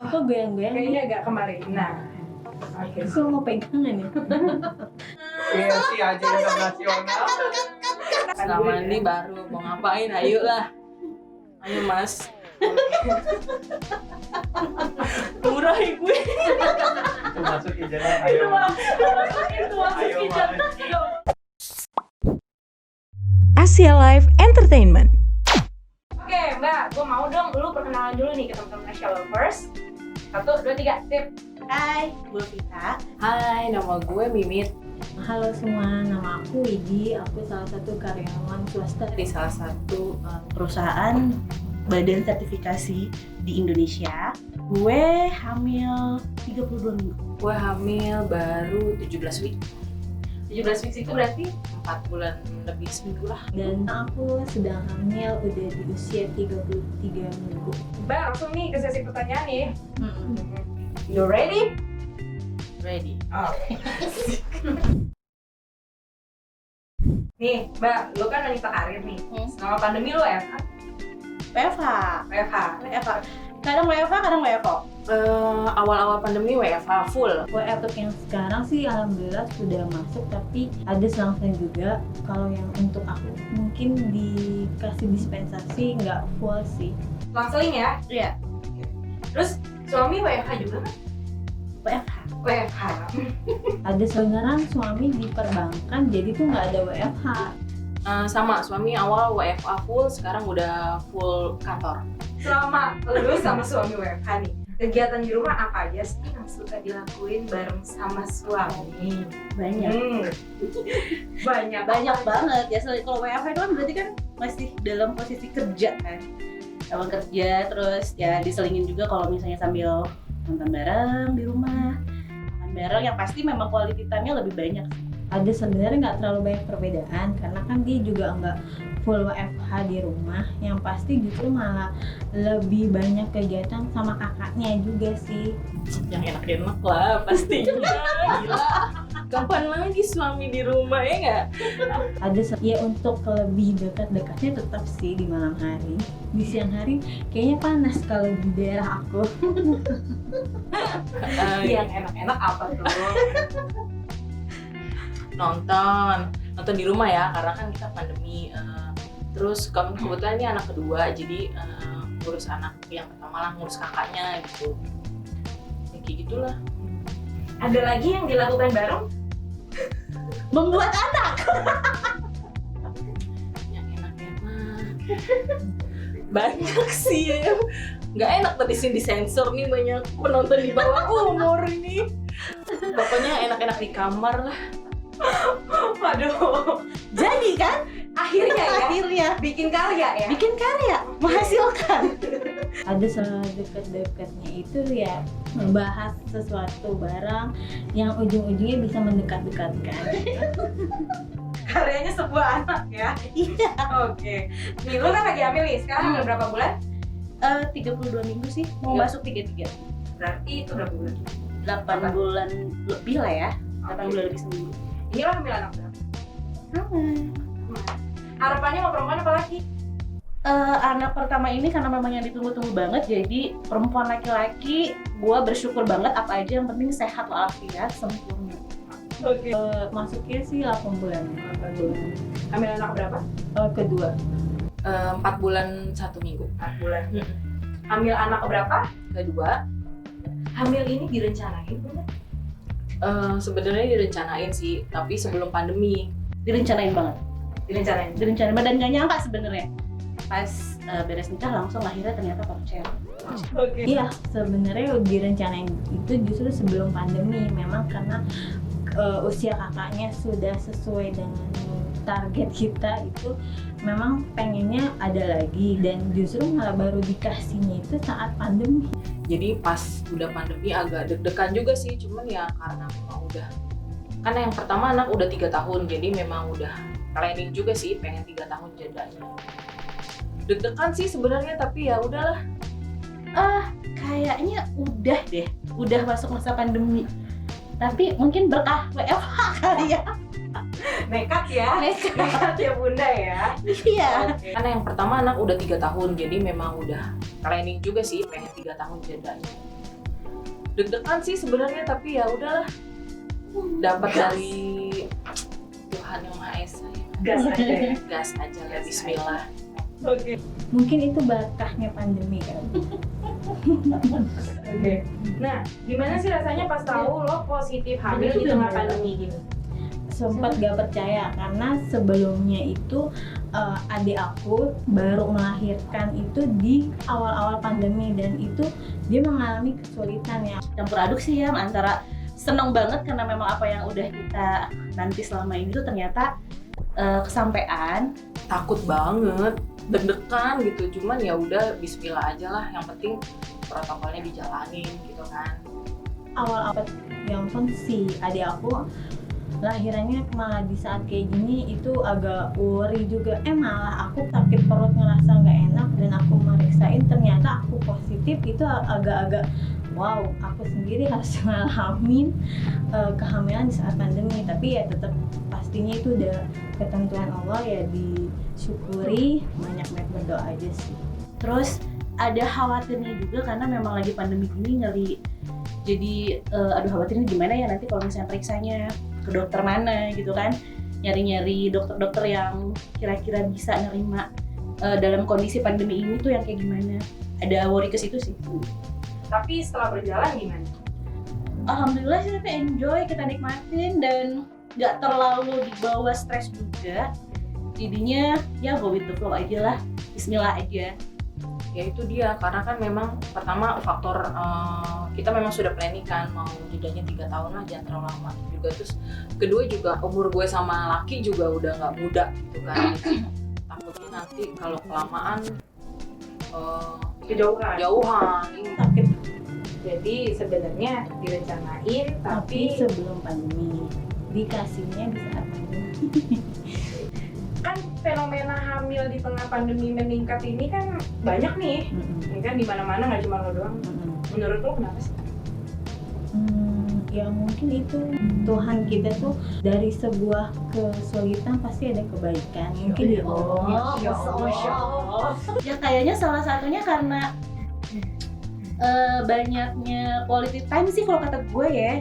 Kok goyang-goyang? Kayaknya agak kemarin. Nah, oke. Kok mau pegangan ya? PLC aja internasional. Selama ini baru mau ngapain? Ayo lah. Ayo mas. Murah gue. Itu masuk ijaran. Ayo. Itu masuk Ayo, ijaran. Asia Live Entertainment. Oke, Mbak, gue mau dong lu perkenalan dulu nih ke teman-teman Asia Lovers. 1, 2, 3, sip. Hai, gue Vita. Hai, nama gue Mimit. Halo semua, nama aku Widi. Aku salah satu karyawan swasta Di salah satu Perusahaan badan sertifikasi di Indonesia. Gue hamil 32 minggu. gue hamil baru 17 week. 17 weeks itu berarti 4 bulan lebih seminggu lah. dan aku sedang hamil udah di usia 33 minggu. Mbak, langsung nih ke sesi pertanyaan nih. You ready? Ready. Nih, Mbak, lu kan wanita karir nih. Selama pandemi lu WFH? WFH. WFH. Kadang WFH, kadang WFO. Awal-awal pandemi WFH full. Untuk yang sekarang sih alhamdulillah sudah masuk, tapi ada selang-seling juga. Kalau yang untuk aku mungkin dikasih dispensasi nggak full sih. Selang-seling ya? Iya, Terus suami WFH juga kan? WFH. WFH. Ada sebenarnya suami di perbankan, jadi tuh nggak ada WFH. Sama, suami awal WFH full, sekarang udah full kantor. Selama lu sama suami WFH nih, kegiatan di rumah apa aja sih yang suka dilakuin bareng sama suami? Banyak. Banyak Banget ya. Kalau WFH itu kan berarti kan masih dalam posisi kerja kan. Sama kerja, terus ya diselingin juga kalau misalnya sambil nonton bareng di rumah. Makan bareng yang pasti memang quality time-nya lebih banyak. Ada sebenarnya nggak terlalu banyak perbedaan karena kan dia juga nggak full WFH di rumah. Yang pasti justru malah lebih banyak kegiatan sama kakaknya juga sih. Yang enak-enak lah pastinya. Gila. Kapan lagi suami di rumah ya nggak? Ya untuk lebih dekat-dekatnya tetap sih di malam hari. Di siang hari kayaknya panas kalau di daerah aku. yang enak-enak apa tuh? nonton di rumah ya, karena kan kita pandemi. Terus kebetulan ini anak kedua, jadi ngurus anak yang pertama lah, ngurus kakaknya gitu. Ya kayak gitulah. Ada lagi yang dilakukan bareng? Membuat anak. Yang enak-enak banyak sih ya. Nggak enak tadi sih disensor nih, banyak penonton di bawah umur ini. Pokoknya enak-enak di kamar lah. Waduh, Jadi kan akhirnya bikin karya ya? bikin karya, menghasilkan. Ada sedekat-dekatnya itu ya membahas sesuatu barang yang ujung-ujungnya bisa mendekat-dekatkan. Karyanya sebuah anak ya? Iya. Oke. Nih, lu kan lagi hamil nih, sekarang hamil berapa bulan? 32 minggu sih, mau Iya. masuk 33. Berarti itu berapa bulan? 8 bulan lebih lah ya. 8 bulan lebih seminggu. Ini lo hamil anak berapa? Harapannya mau perempuan apa laki? Anak pertama ini karena memang yang ditunggu-tunggu banget, jadi perempuan laki-laki gua bersyukur banget, apa aja yang penting sehat walafiat sempurna. Oke. Masuknya sih 8 bulan. Hamil anak berapa? Kedua 4 bulan 1 minggu. 4 bulan. Hamil anak berapa? Kedua, Hamil ini direncanain belum? sebenarnya direncanain sih, tapi sebelum pandemi. Direncanain banget. Direncanain. Dan gak nyangka sebenarnya. Pas beres nikah langsung lahirnya ternyata porcel. Oke. Iya, sebenarnya direncanain itu justru sebelum pandemi. Memang karena usia kakaknya sudah sesuai dengan target kita, itu memang pengennya ada lagi, dan justru malah baru dikasihnya itu saat pandemi. Jadi pas udah pandemi agak deg-degan juga sih, cuman ya karena memang udah, karena yang pertama anak udah 3 tahun, jadi memang udah planning juga sih pengen 3 tahun jadanya. Deg-degan sih sebenarnya, tapi ya udahlah. Kayaknya udah deh, udah masuk masa pandemi. Tapi mungkin berkah WFH kali ya. Nekat ya? Nekat ya bunda ya? Iya. Oke. Karena yang pertama anak udah 3 tahun, jadi memang udah planning juga sih pengen 3 tahun jadanya. deg-degan sih sebenarnya, tapi ya udahlah, dapat dari Tuhan yang Maha Esa ya. Gas aja ya. Gas aja lah, Bismillah. Oke. Mungkin itu berkahnya pandemi kan. Oke. Nah, gimana sih rasanya pas tahu lo positif hamil di tengah pandemi gini? Sempat gak percaya karena sebelumnya itu adik aku baru melahirkan itu di awal-awal pandemi, dan itu dia mengalami kesulitan ya. Campur aduk sih ya, antara seneng banget karena memang apa yang udah kita nanti selama ini tuh ternyata kesampaian. Takut banget, deg-degan gitu, cuman ya udah Bismillah aja lah, yang penting protokolnya dijalanin gitu kan. Awal-awal yang pun si adik aku lahirannya malah di saat kayak gini itu agak worry juga. Malah aku sakit perut, ngerasa nggak enak, dan aku meriksain ternyata aku positif. Itu agak-agak wow, aku sendiri harus ngalamin kehamilan di saat pandemi. Tapi ya tetap pastinya itu udah ketentuan Allah ya, disyukuri, banyak-banyak berdoa aja sih. Terus ada khawatirnya juga karena memang lagi pandemi gini, ngeri. Jadi aduh, khawatirnya gimana ya nanti kalau misalnya periksanya ke dokter mana gitu kan, nyari-nyari dokter-dokter yang kira-kira bisa nerima dalam kondisi pandemi ini tuh yang kayak gimana. Ada worry ke situ sih. Tapi setelah berjalan gimana? Alhamdulillah sih, tapi enjoy, kita nikmatin dan nggak terlalu dibawa stres juga. Jadinya ya go with the flow aja lah, Bismillah aja. Ya itu dia, karena kan memang pertama faktor kita memang sudah planning kan mau jedanya 3 tahun lah, jangan terlalu lama juga. Terus kedua juga umur gue sama laki juga udah nggak muda gitu kan. Takutnya nanti kalau kelamaan Kejauhan. Sakit Jadi sebenarnya direncanain tapi tapi sebelum pandemi, dikasihnya di saat pandemi. kan fenomena hamil di tengah pandemi meningkat ini kan banyak nih. Ya kan di mana-mana, nggak cuma lo doang. Menurut lo kenapa sih? Ya mungkin itu Tuhan kita tuh dari sebuah kesulitan pasti ada kebaikan. Mungkin ya Allah. Masya Allah. Ya kayaknya salah satunya karena banyaknya quality time sih kalau kata gue ya,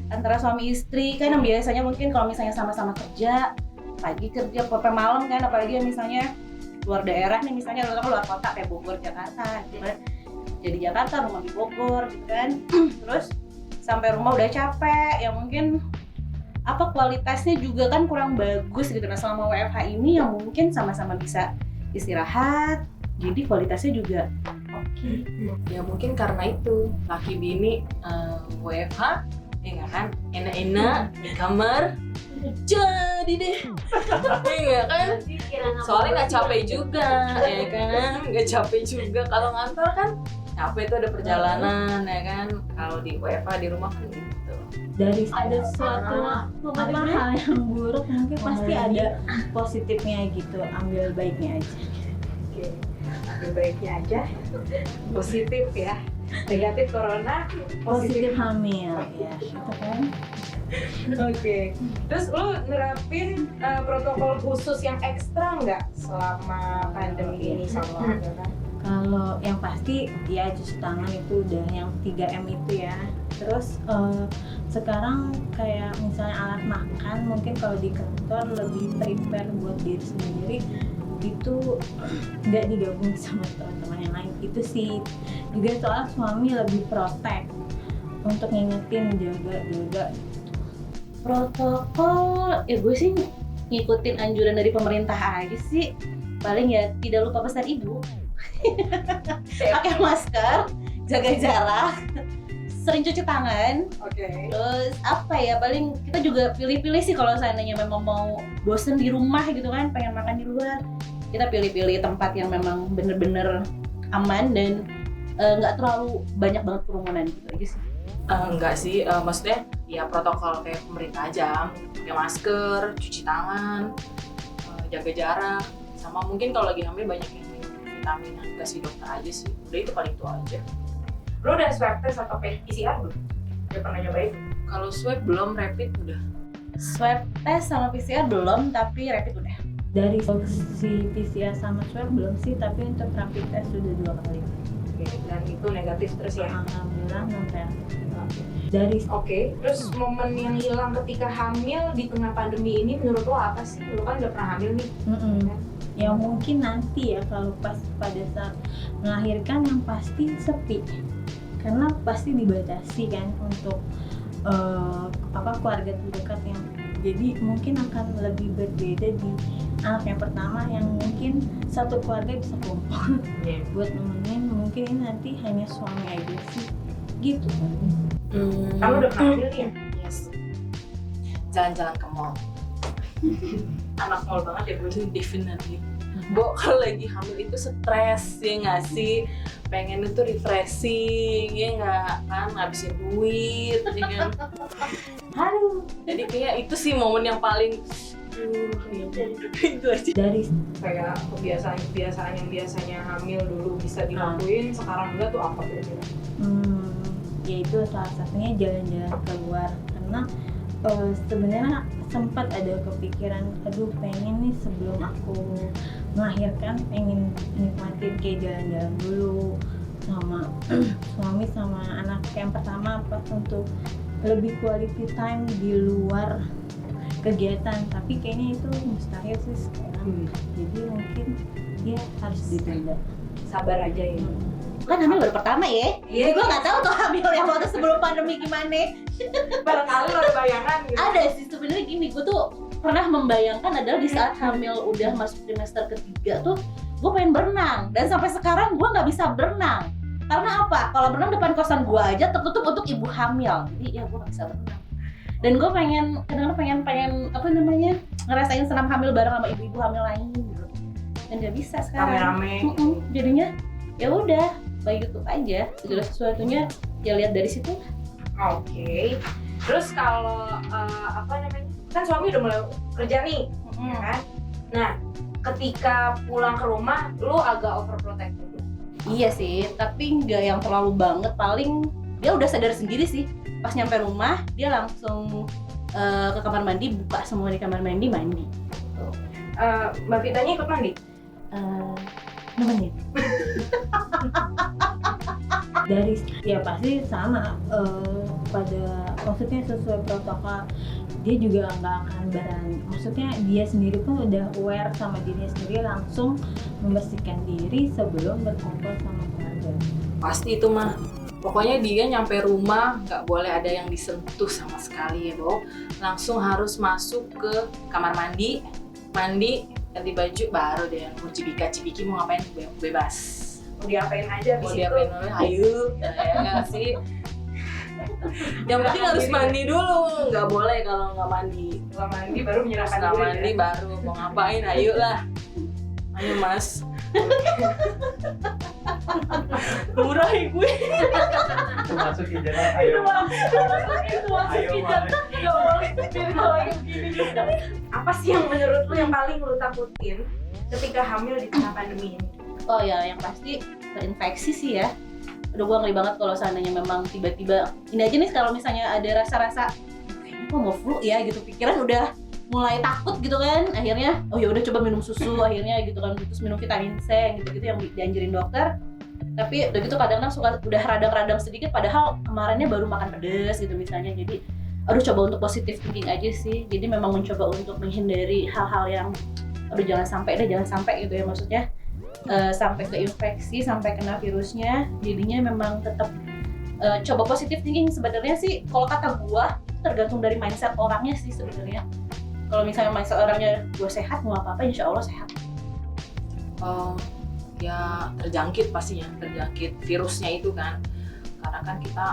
antara suami istri kan, yang biasanya mungkin kalau misalnya sama-sama kerja, pagi kerja sampai malam kan, apalagi yang misalnya luar daerah nih, misalnya luar kota kayak Bogor, Jakarta gitu kan. Jadi Jakarta, rumah di Bogor gitu kan. Terus sampai rumah udah capek, ya mungkin apa kualitasnya juga kan kurang bagus gitu. Nah selama WFH ini yang mungkin sama-sama bisa istirahat, jadi kualitasnya juga oke. ya mungkin karena itu laki bini WFH ya nggak kan, enak-enak di kamar jadi deh. Iya kan, soalnya nggak capek juga ya kan, nggak capek juga. Kalau ngantor kan capek tuh, ada perjalanan ya kan. Kalau di WFH di rumah kan gitu. Dari ada suatu hal yang buruk mungkin pasti ada positifnya gitu. Ambil baiknya aja. Oke, ambil baiknya aja. Positif ya. Negatif corona, Positif hamil ya, gitu kan. Oke. Terus lu nerapin protokol khusus yang ekstra nggak selama pandemi ini sama hamil kan? Kalau yang pasti ya cuci tangan itu udah yang 3M itu ya. Terus sekarang kayak misalnya alat makan, mungkin kalau di kantor lebih prepare buat diri sendiri, itu nggak digabung sama teman-teman yang lain. Itu sih juga soal suami lebih protek untuk ngingetin, jaga. Protokol ya gue sih ngikutin anjuran dari pemerintah aja sih. Paling ya tidak lupa pesan ibu, pakai masker, jaga jarak, sering cuci tangan. Oke. Terus apa ya, paling kita juga pilih-pilih sih kalau seandainya memang mau bosen di rumah gitu kan, pengen makan di luar, kita pilih-pilih tempat yang memang bener-bener aman dan nggak terlalu banyak banget kerumunan gitu aja sih. Enggak sih, maksudnya ya protokol kayak pemerintah aja, pakai masker, cuci tangan, jaga jarak, sama mungkin kalau lagi hamil banyak yang minum vitamin yang dikasih dokter aja sih. Udah itu paling itu aja. Lu udah swab test atau PCR belum? Udah pernah nyobain? Kalau swab belum, rapid udah. Swab test sama PCR belum, tapi rapid udah. Dari si PCR sama swab belum sih, tapi untuk rapid test sudah 2 kali. Oke, dan itu negatif terus ya? Alhamdulillah non reaktif. Dari Oke, terus momen yang hilang ketika hamil di tengah pandemi ini menurut lo apa sih? Lo kan udah pernah hamil nih. ya mungkin nanti ya kalau pas pada saat melahirkan yang pasti sepi, karena pasti dibatasi kan untuk keluarga terdekat yang, jadi mungkin akan lebih berbeda di anak yang pertama yang mungkin satu keluarga bisa kumpul buat nemenin. Mungkin ini nanti hanya suami aja sih gitu. Kan lo udah pernah hamil nih ya? Yes. Jalan-jalan ke mall. Anak mall banget ya, gue. Definitely. Bo, kalau lagi hamil itu stres ya nggak sih? Pengen itu refreshing ya nggak, kan ngabisin duit ya kan? Aduh, Jadi kayak itu sih momen yang paling itu aja. dari Kayak kebiasaan yang biasanya hamil dulu bisa dilakuin, sekarang enggak tuh apa kira-kira? ya itu salah satunya jalan-jalan keluar, karena sebenarnya sempat ada kepikiran, aduh pengen nih sebelum aku melahirkan pengen nikmatin kayak jalan-jalan dulu sama suami sama anak yang pertama, pas untuk lebih quality time di luar kegiatan, tapi kayaknya itu mustahil sih sekarang. Jadi mungkin ya harus ditunda. Sabar aja ya. Kan hamil baru pertama ya. Iya, Gue nggak tahu tuh hamil yang waktu sebelum pandemi gimana. barangkali lo ada bayangan gitu. Ada sih sebenarnya gini, gue tuh pernah membayangkan adalah di saat hamil udah masuk trimester ketiga tuh gue pengen berenang, dan sampai sekarang gue nggak bisa berenang. Karena apa? Kalau berenang depan kosan gue aja tertutup untuk ibu hamil, jadi ya gue nggak bisa berenang. Dan gue kadang-kadang pengen apa namanya, ngerasain senam hamil bareng sama ibu-ibu hamil lain gitu. Dan nggak bisa sekarang. Rame-rame. Jadinya ya udah by YouTube aja, segala sesuatunya ya lihat dari situ. Oke. Terus kalau kan suami udah mulai kerja nih, ya kan? Nah, ketika pulang ke rumah, lu agak overprotective. Iya sih, tapi nggak yang terlalu banget. Paling dia udah sadar sendiri sih. Pas nyampe rumah, dia langsung ke kamar mandi, buka semua di kamar mandi. Mbak Vitanya ikut mandi? Nemenin. Dari ya pasti sama pada maksudnya sesuai protokol, dia juga nggak akan berani, maksudnya dia sendiri pun udah aware sama dirinya sendiri, langsung membersihkan diri sebelum berkumpul sama keluarga. Pasti itu mah. Pokoknya dia nyampe rumah nggak boleh ada yang disentuh sama sekali ya, Bo. Langsung harus masuk ke kamar mandi, ganti baju, baru deh mau cibika-cibiki mau ngapain bebas. Mau diapain aja Mau di situ? diapain dulu, ayo, ya nggak sih. Yang penting harus mandi dulu, nggak boleh kalau nggak mandi. Setelah mandi baru menyerahkan Setelah diri mandi ya? baru mau ngapain, ayo lah. Ayo mas. Murah gue. Itu masuk jalan ayo. Ayo Mas. Nggak boleh kalau lagi begini. Apa sih yang menurut lu yang paling lu takutin ketika hamil di tengah pandemi ini? Oh ya, yang pasti terinfeksi sih ya. Udah gue ngeri banget kalau seandainya memang tiba-tiba ini aja nih, kalau misalnya ada rasa-rasa kayaknya kok mau flu ya gitu, pikiran udah mulai takut gitu kan. Akhirnya oh ya udah coba minum susu akhirnya gitu kan, terus minum vitamin C gitu-gitu yang dianjurin dokter. Tapi udah gitu kadang-kadang suka udah radang-radang sedikit, padahal kemarinnya baru makan pedes gitu misalnya. Jadi aduh, coba untuk positive thinking aja sih. Jadi memang mencoba untuk menghindari hal-hal yang aduh jangan sampai gitu ya, maksudnya sampai ke infeksi, sampai kena virusnya. Jadinya memang tetap coba positive thinking. Sebenarnya sih kalau kata gua tergantung dari mindset orangnya sih sebenarnya. Kalau misalnya mindset orangnya gua sehat, mau apa-apa insya Allah sehat. Ya terjangkit pastinya, terjangkit virusnya itu kan. Karena kan kita,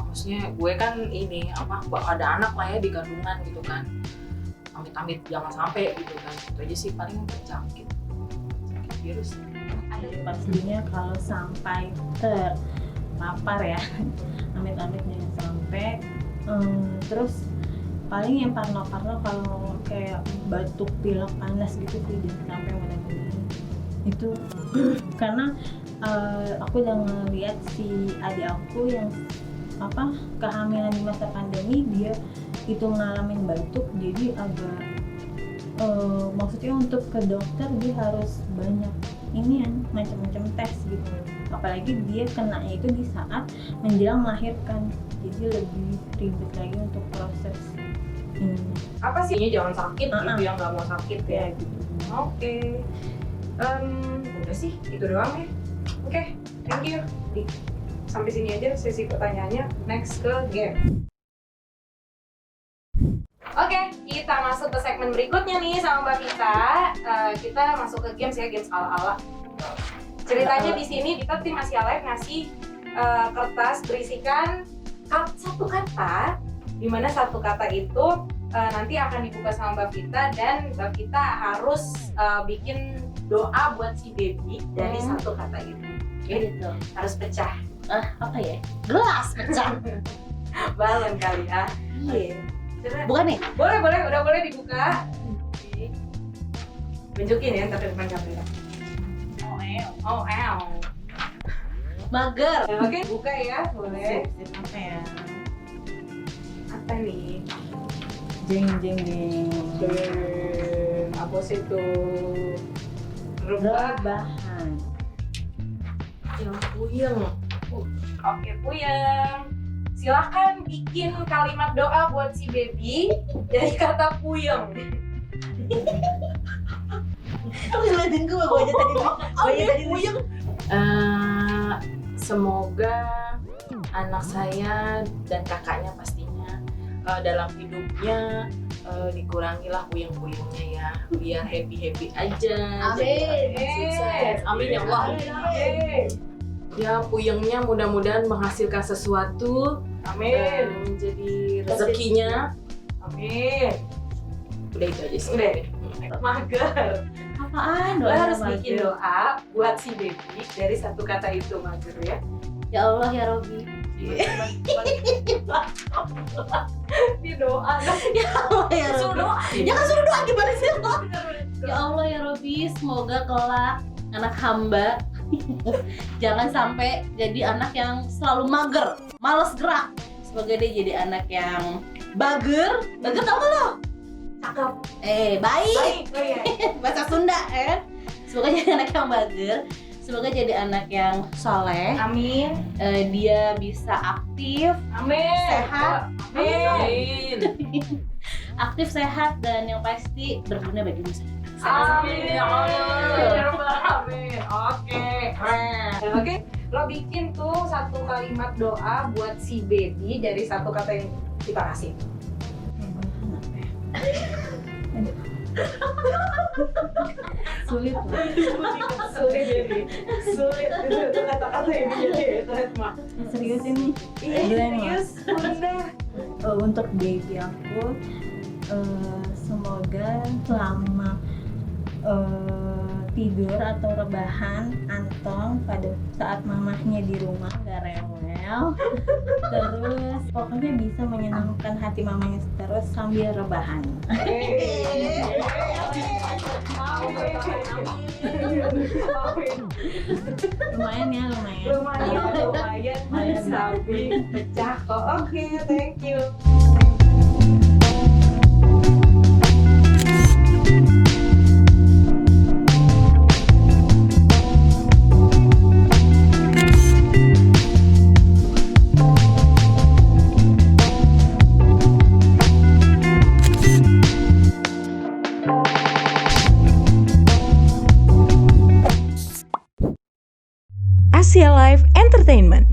maksudnya gue kan ini ada anak lah ya di kandungan gitu kan. Amit-amit jangan sampai gitu kan. Itu aja sih paling terjangkit virus. Ada pastinya kalau sampai terpapar ya, amit-amit jangan sampai. Terus paling yang parno-parno kalau kayak batuk, pilek, panas gitu sih jangan sampai, mudah-mudahan itu. Karena aku udah ngeliat si adik aku yang kehamilan di masa pandemi, dia itu ngalamin batuk, jadi agak maksudnya untuk ke dokter dia harus banyak macam-macam tes gitu apalagi dia kena itu di saat menjelang melahirkan, jadi lebih ribet lagi untuk proses ini. Apa sih? Ini jangan sakit gitu, yang nggak mau sakit ya. Ya gitu. Oke. Udah sih, itu doang ya. Oke, thank you. Sampai sini aja sesi pertanyaannya. Next ke game. Oke, kita masuk ke segmen berikutnya nih sama Mbak Vita. Kita masuk ke games ya, games ala-ala. Ceritanya di sini kita tim Asia Live ngasih kertas berisikan satu kata, di mana satu kata itu nanti akan dibuka sama Mbak Vita dan Mbak Vita harus bikin doa buat si baby dari satu kata itu. Oke, Gitu. harus pecah. Apa ya? Gelas pecah. Balon kali ya. Iya. Coba. Bukan nih? Boleh, udah boleh dibuka. Tunjukin ya ntar ke depan kamera. Oh, Mager. Oke, buka ya, boleh. Apa ya? Apa nih? Jeng. Apa sih itu? Rebahan. Yang puyeng. Oke, Puyeng. Silahkan bikin kalimat doa buat si baby dari kata Puyeng. Kamu ngeliatin gue aja tadi. Puyeng. Semoga anak saya dan kakaknya pastinya dalam hidupnya dikurangilah puyeng-puyengnya ya, biar happy aja. Amin. Sukses. Amin ya Allah. Amin. Ya puyengnya mudah-mudahan menghasilkan sesuatu, Amin. menjadi rezekinya. Amin. Udah itu aja sih. Udah. Mager. Apaan? Lo Doanya harus bikin mager. doa buat si baby dari satu kata itu, Mager ya. Ya Allah ya Robi. Dia doa dong. Ya Allah ya Suruh Robi. doa. Ya kan suruh doa gimana sih lo? Ya Allah ya Robi, semoga kelak anak hamba jangan sampai jadi anak yang selalu mager, malas gerak. Semoga dia jadi anak yang bager. Bager tau gak lo? Cakep. Baik. Baik. Oh iya. Bahasa Sunda Semoga jadi anak yang bager. Semoga jadi anak yang soleh. Amin. Dia bisa aktif, Amin. sehat. Amin. Aktif, sehat, dan yang pasti berguna bagi nusa. Amin. Ya Allah. Amin. Oke. Oke. Lo bikin tuh satu kalimat doa buat si baby dari satu kata yang kita kasih. Sulit lah. Sulit jadi. Sulit itu kata-kata yang jadi mah. Serius ini. Iya, serius. Bunda. Untuk baby aku, semoga selama tidur atau rebahan Antong pada saat mamahnya di rumah gak rewel, terus pokoknya bisa menyenangkan hati mamanya terus sambil rebahan. Lumayan ya, Lumayan sabi pecah kok. Oke, thank you. Asia Live Entertainment.